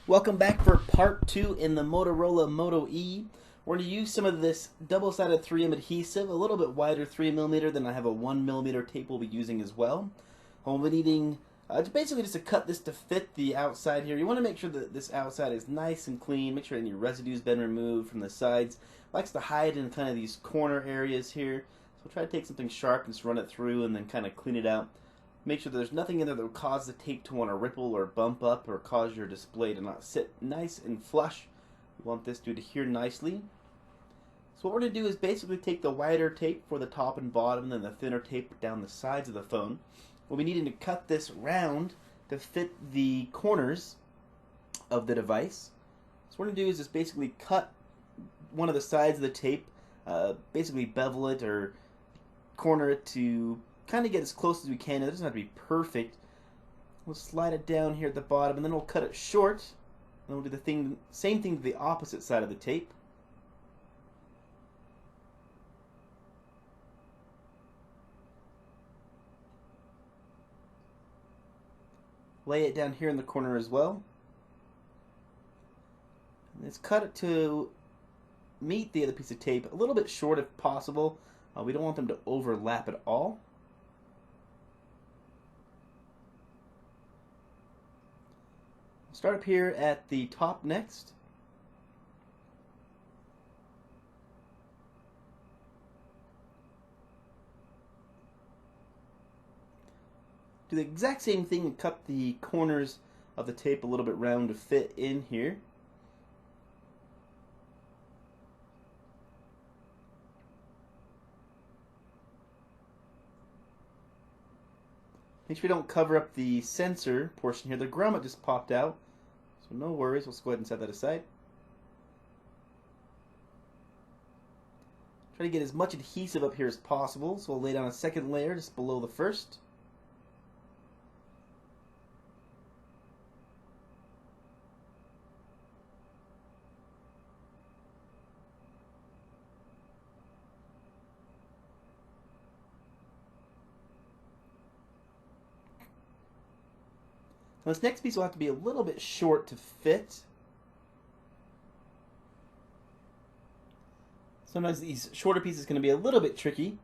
Welcome back for part 2 in the Motorola Moto E. We're going to use some of this double-sided 3M adhesive, a little bit wider 3mm than I have a 1mm tape we'll be using as well. We'll be needing basically just to cut this to fit the outside here. You want to make sure that this outside is nice and clean, make sure any residue's been removed from the sides. It likes to hide in kind of these corner areas here. So we'll try to take something sharp and just run it through and then kind of clean it out. Make sure there's nothing in there that will cause the tape to want to ripple or bump up or cause your display to not sit nice and flush. We want this to adhere nicely. So what we're going to do is basically take the wider tape for the top and bottom and then the thinner tape down the sides of the phone. We'll be needing to cut this round to fit the corners of the device. So what we're going to do is just basically cut one of the sides of the tape, basically bevel it or corner it to kind of get as close as we can. It doesn't have to be perfect. We'll slide it down here at the bottom, and then we'll cut it short. And we'll do the same thing to the opposite side of the tape. Lay it down here in the corner as well. And let's cut it to meet the other piece of tape, a little bit short if possible. We don't want them to overlap at all. Start up here at the top next. Do the exact same thing and cut the corners of the tape a little bit round to fit in here. Make sure we don't cover up the sensor portion here. The grommet just popped out, so no worries. Let's go ahead and set that aside. Try to get as much adhesive up here as possible, so we'll lay down a second layer just below the first. Now this next piece will have to be a little bit short to fit. Sometimes these shorter pieces can be a little bit tricky.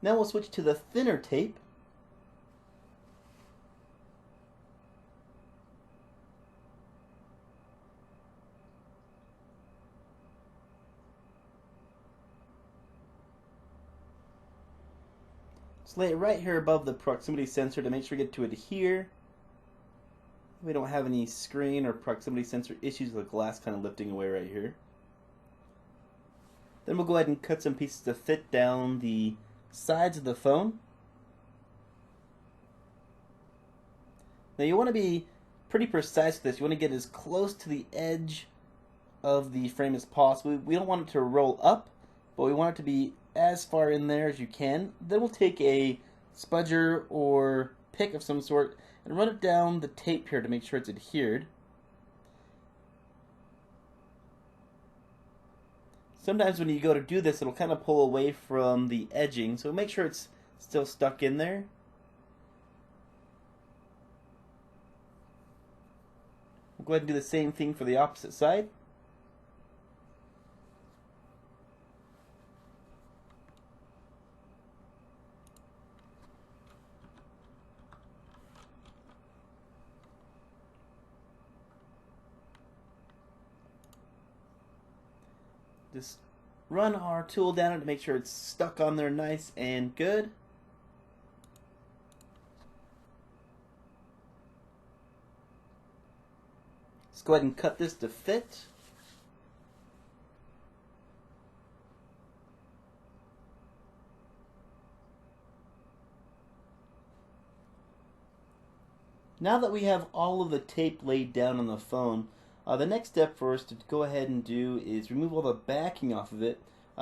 Now we'll switch to the thinner tape. Just lay it right here above the proximity sensor to make sure we get to adhere. We don't have any screen or proximity sensor issues with the glass kind of lifting away right here. Then we'll go ahead and cut some pieces to fit down the sides of the phone. Now you want to be pretty precise with this. You want to get as close to the edge of the frame as possible. We don't want it to roll up, but we want it to be as far in there as you can. Then we'll take a spudger or pick of some sort and run it down the tape here to make sure it's adhered. Sometimes when you go to do this, it'll kind of pull away from the edging, so make sure it's still stuck in there. We'll go ahead and do the same thing for the opposite side. Just run our tool down it to make sure it's stuck on there nice and good. Let's go ahead and cut this to fit. Now that we have all of the tape laid down on the phone, the next step for us to go ahead and do is remove all the backing off of it.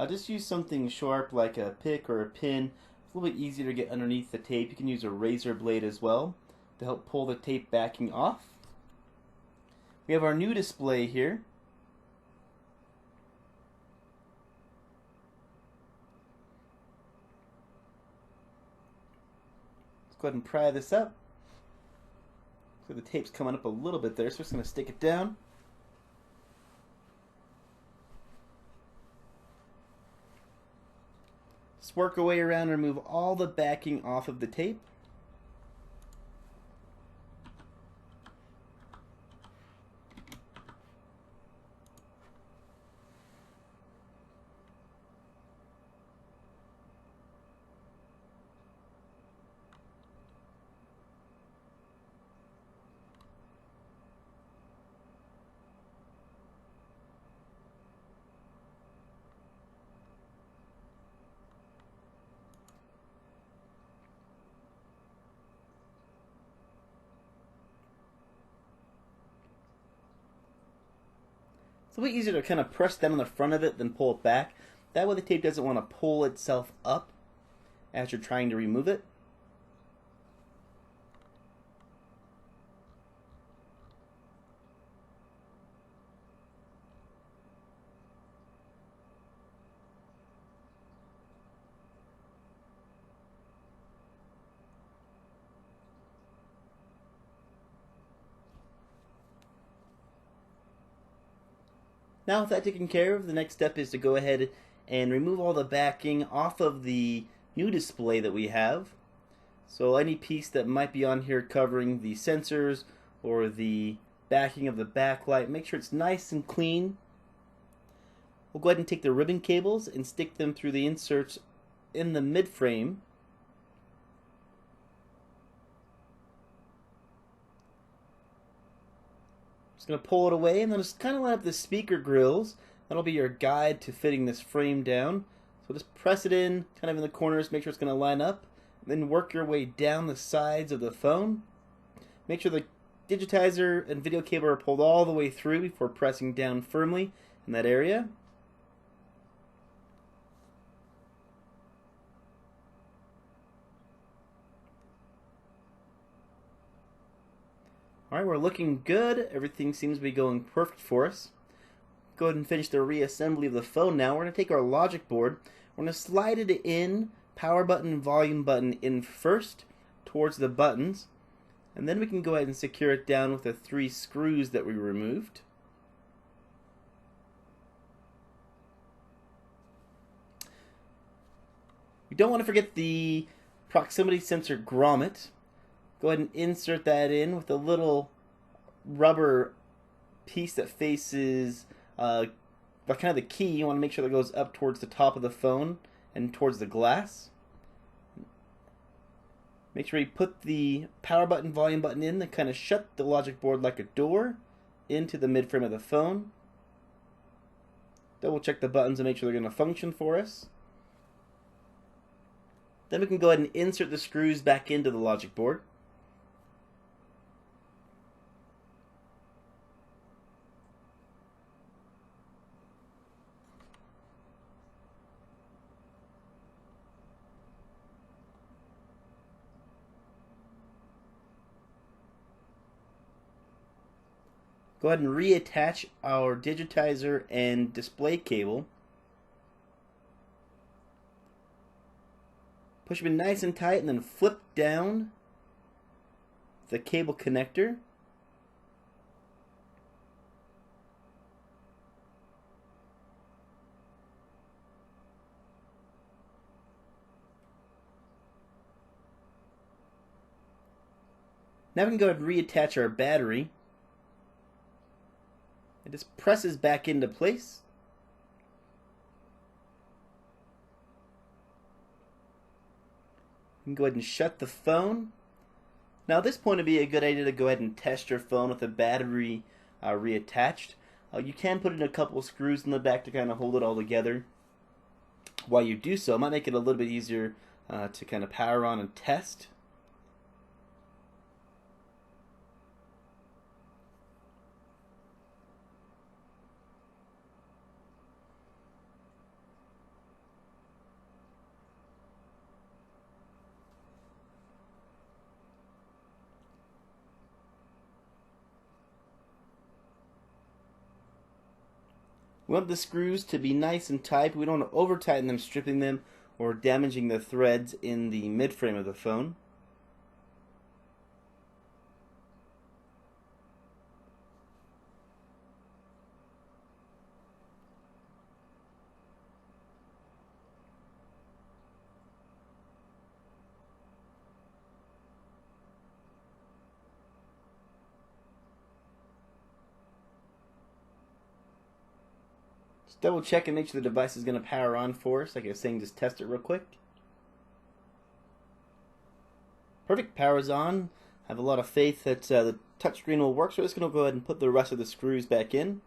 Just use something sharp like a pick or a pin, as a little bit easier to get underneath the tape. You can use a razor blade as well to help pull the tape backing off. We have our new display here. Let's go ahead and pry this up. So the tape's coming up a little bit there, so we're just going to stick it down. Just work our way around and remove all the backing off of the tape. It's a little easier to kind of press down on the front of it than pull it back. That way the tape doesn't want to pull itself up as you're trying to remove it. Now with that taken care of, the next step is to go ahead and remove all the backing off of the new display that we have. So any piece that might be on here covering the sensors or the backing of the backlight, make sure it's nice and clean. We'll go ahead and take the ribbon cables and stick them through the inserts in the mid frame. Just going to pull it away and then just kind of line up the speaker grills. That'll be your guide to fitting this frame down. So just press it in kind of in the corners, make sure it's going to line up. Then work your way down the sides of the phone. Make sure the digitizer and video cable are pulled all the way through before pressing down firmly in that area. Alright, we're looking good. Everything seems to be going perfect for us. Go ahead and finish the reassembly of the phone now. We're going to take our logic board. We're going to slide it in, power button and volume button in first towards the buttons. And then we can go ahead and secure it down with the 3 screws that we removed. We don't want to forget the proximity sensor grommet. Go ahead and insert that in with a little rubber piece that faces kind of the key. You want to make sure that goes up towards the top of the phone and towards the glass. Make sure you put the power button, volume button in, then kind of shut the logic board like a door into the mid frame of the phone. Double check the buttons and make sure they're going to function for us. Then we can go ahead and insert the screws back into the logic board. Go ahead and reattach our digitizer and display cable. Push them in nice and tight and then flip down the cable connector. Now we can go ahead and reattach our battery. It just presses back into place. You can go ahead and shut the phone. Now at this point it'd be a good idea to go ahead and test your phone with the battery reattached. You can put in a couple screws in the back to kind of hold it all together. While you do so, it might make it a little bit easier to kind of power on and test. We want the screws to be nice and tight, but we don't want to over tighten them, stripping them, or damaging the threads in the mid-frame of the phone. Just double check and make sure the device is going to power on for us. Like I was saying, just test it real quick. Perfect, power's on. I have a lot of faith that the touchscreen will work, so I'm just going to go ahead and put the rest of the screws back in.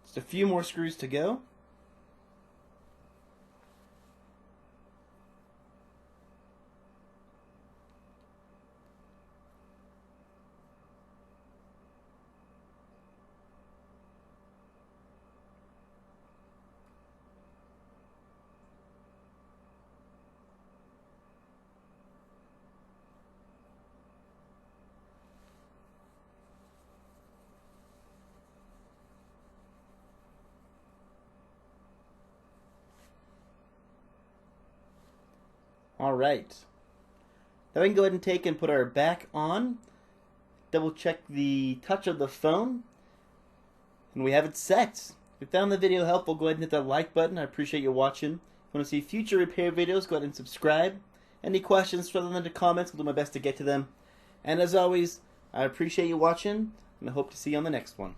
Just a few more screws to go. Alright. Now we can go ahead and take and put our back on. Double check the touch of the phone. And we have it set. If you found the video helpful, go ahead and hit that like button. I appreciate you watching. If you want to see future repair videos, go ahead and subscribe. Any questions, throw them in the comments. I'll do my best to get to them. And as always, I appreciate you watching, and I hope to see you on the next one.